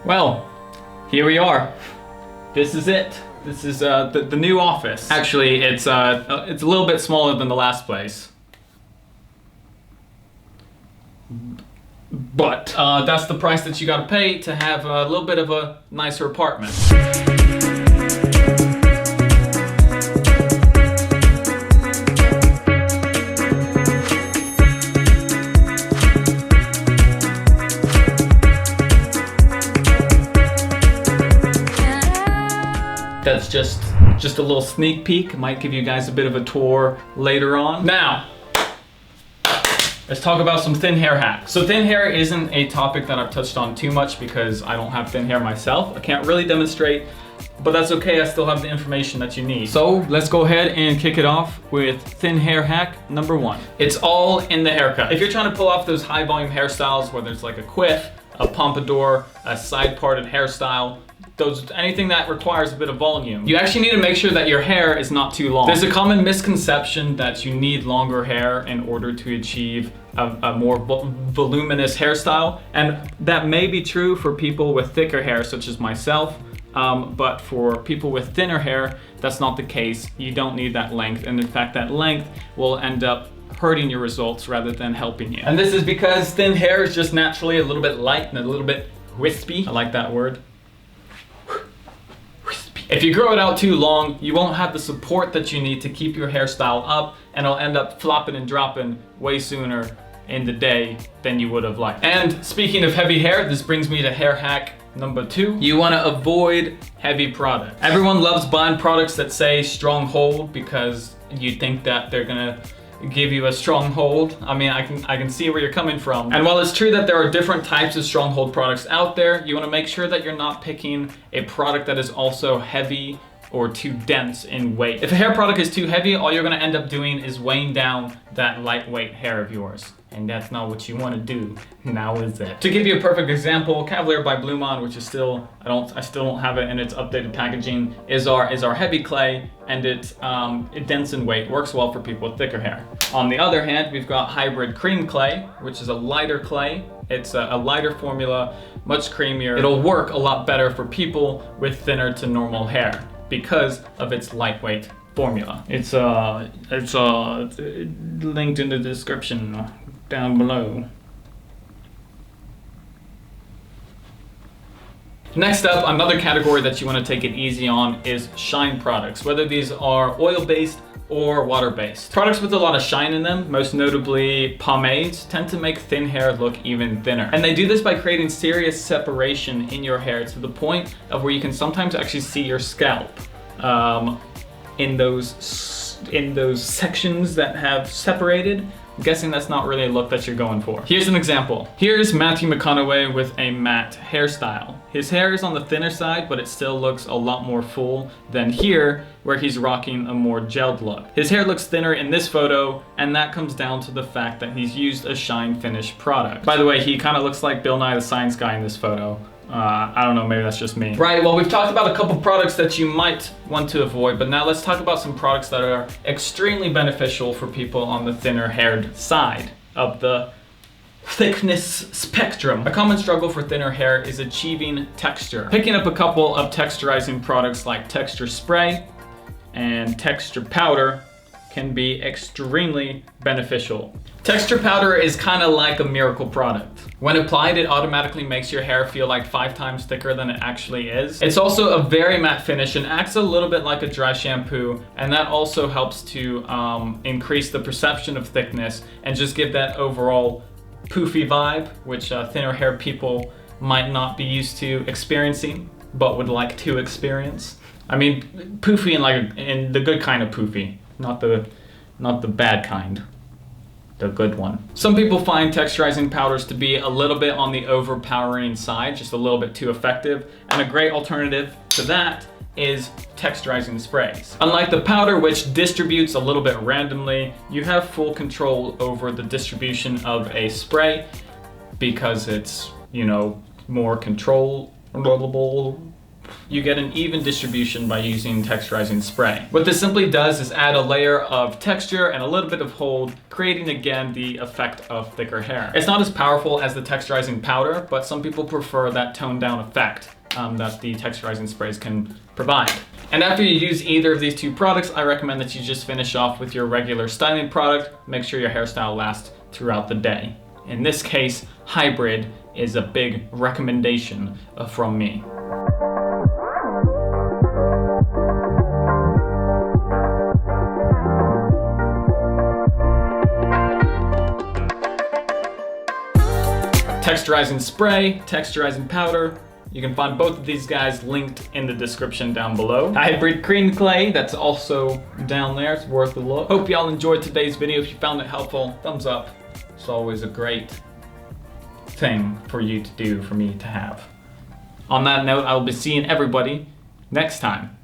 Well, here we are. This is it. This is the new office. Actually, it's a little bit smaller than the last place. But that's the price that you gotta pay to have a little bit of a nicer apartment. That's just a little sneak peek. Might give you guys a bit of a tour later on. Now, let's talk about some thin hair hacks. So thin hair isn't a topic that I've touched on too much because I don't have thin hair myself. I can't really demonstrate, but that's okay. I still have the information that you need. So let's go ahead and kick it off with thin hair hack number 1. It's all in the haircut. If you're trying to pull off those high volume hairstyles, whether it's like a quiff, a pompadour, a side parted hairstyle, anything that requires a bit of volume, you actually need to make sure that your hair is not too long. There's a common misconception that you need longer hair in order to achieve a more voluminous hairstyle, and that may be true for people with thicker hair such as myself, but for people with thinner hair, that's not the case. You don't need that length, and in fact that length will end up hurting your results rather than helping you. And this is because thin hair is just naturally a little bit light and a little bit wispy. I like that word. If you grow it out too long, you won't have the support that you need to keep your hairstyle up, and it'll end up flopping and dropping way sooner in the day than you would have liked. And speaking of heavy hair, this brings me to hair hack number 2. You want to avoid heavy products. Everyone loves buying products that say strong hold because you think that they're gonna give you a strong hold. I mean, I can see where you're coming from. And while it's true that there are different types of stronghold products out there, you want to make sure that you're not picking a product that is also heavy or too dense in weight. If a hair product is too heavy, all you're going to end up doing is weighing down that lightweight hair of yours. And that's not what you want to do, now is it? To give you a perfect example, Cavalier by BluMaan, which is still, I still don't have it in its updated packaging, is our heavy clay, and it's dense in weight, works well for people with thicker hair. On the other hand, we've got hybrid cream clay, which is a lighter clay. It's a lighter formula, much creamier. It'll work a lot better for people with thinner to normal hair because of its lightweight formula. It's linked in the description down below. Next up, another category that you want to take it easy on is shine products, whether these are oil-based or water-based. Products with a lot of shine in them, most notably pomades, tend to make thin hair look even thinner. And they do this by creating serious separation in your hair to the point of where you can sometimes actually see your scalp in those sections that have separated. I'm guessing that's not really a look that you're going for. Here's an example. Here's Matthew McConaughey with a matte hairstyle. His hair is on the thinner side, but it still looks a lot more full than here, where he's rocking a more gelled look. His hair looks thinner in this photo, and that comes down to the fact that he's used a shine finish product. By the way, he kind of looks like Bill Nye the Science Guy in this photo. I don't know, maybe that's just me. Right, well, we've talked about a couple products that you might want to avoid, but now let's talk about some products that are extremely beneficial for people on the thinner haired side of the thickness spectrum. A common struggle for thinner hair is achieving texture. Picking up a couple of texturizing products like texture spray and texture powder can be extremely beneficial. Texture powder is kind of like a miracle product. When applied, it automatically makes your hair feel like 5 times thicker than it actually is. It's also a very matte finish and acts a little bit like a dry shampoo, and that also helps to increase the perception of thickness and just give that overall poofy vibe, which thinner hair people might not be used to experiencing, but would like to experience. I mean, poofy in the good kind of poofy, not the bad kind. The good one. Some people find texturizing powders to be a little bit on the overpowering side, just a little bit too effective, and a great alternative to that is texturizing sprays. Unlike the powder, which distributes a little bit randomly, you have full control over the distribution of a spray because it's, you know, more controllable. You get an even distribution by using texturizing spray. What this simply does is add a layer of texture and a little bit of hold, creating again the effect of thicker hair. It's not as powerful as the texturizing powder, but some people prefer that toned down effect that the texturizing sprays can provide. And after you use either of these two products, I recommend that you just finish off with your regular styling product. Make sure your hairstyle lasts throughout the day. In this case, hybrid is a big recommendation from me. Texturizing spray, texturizing powder. You can find both of these guys linked in the description down below. Hybrid cream clay, that's also down there. It's worth a look. Hope y'all enjoyed today's video. If you found it helpful, thumbs up. It's always a great thing for you to do, for me to have. On that note, I'll be seeing everybody next time.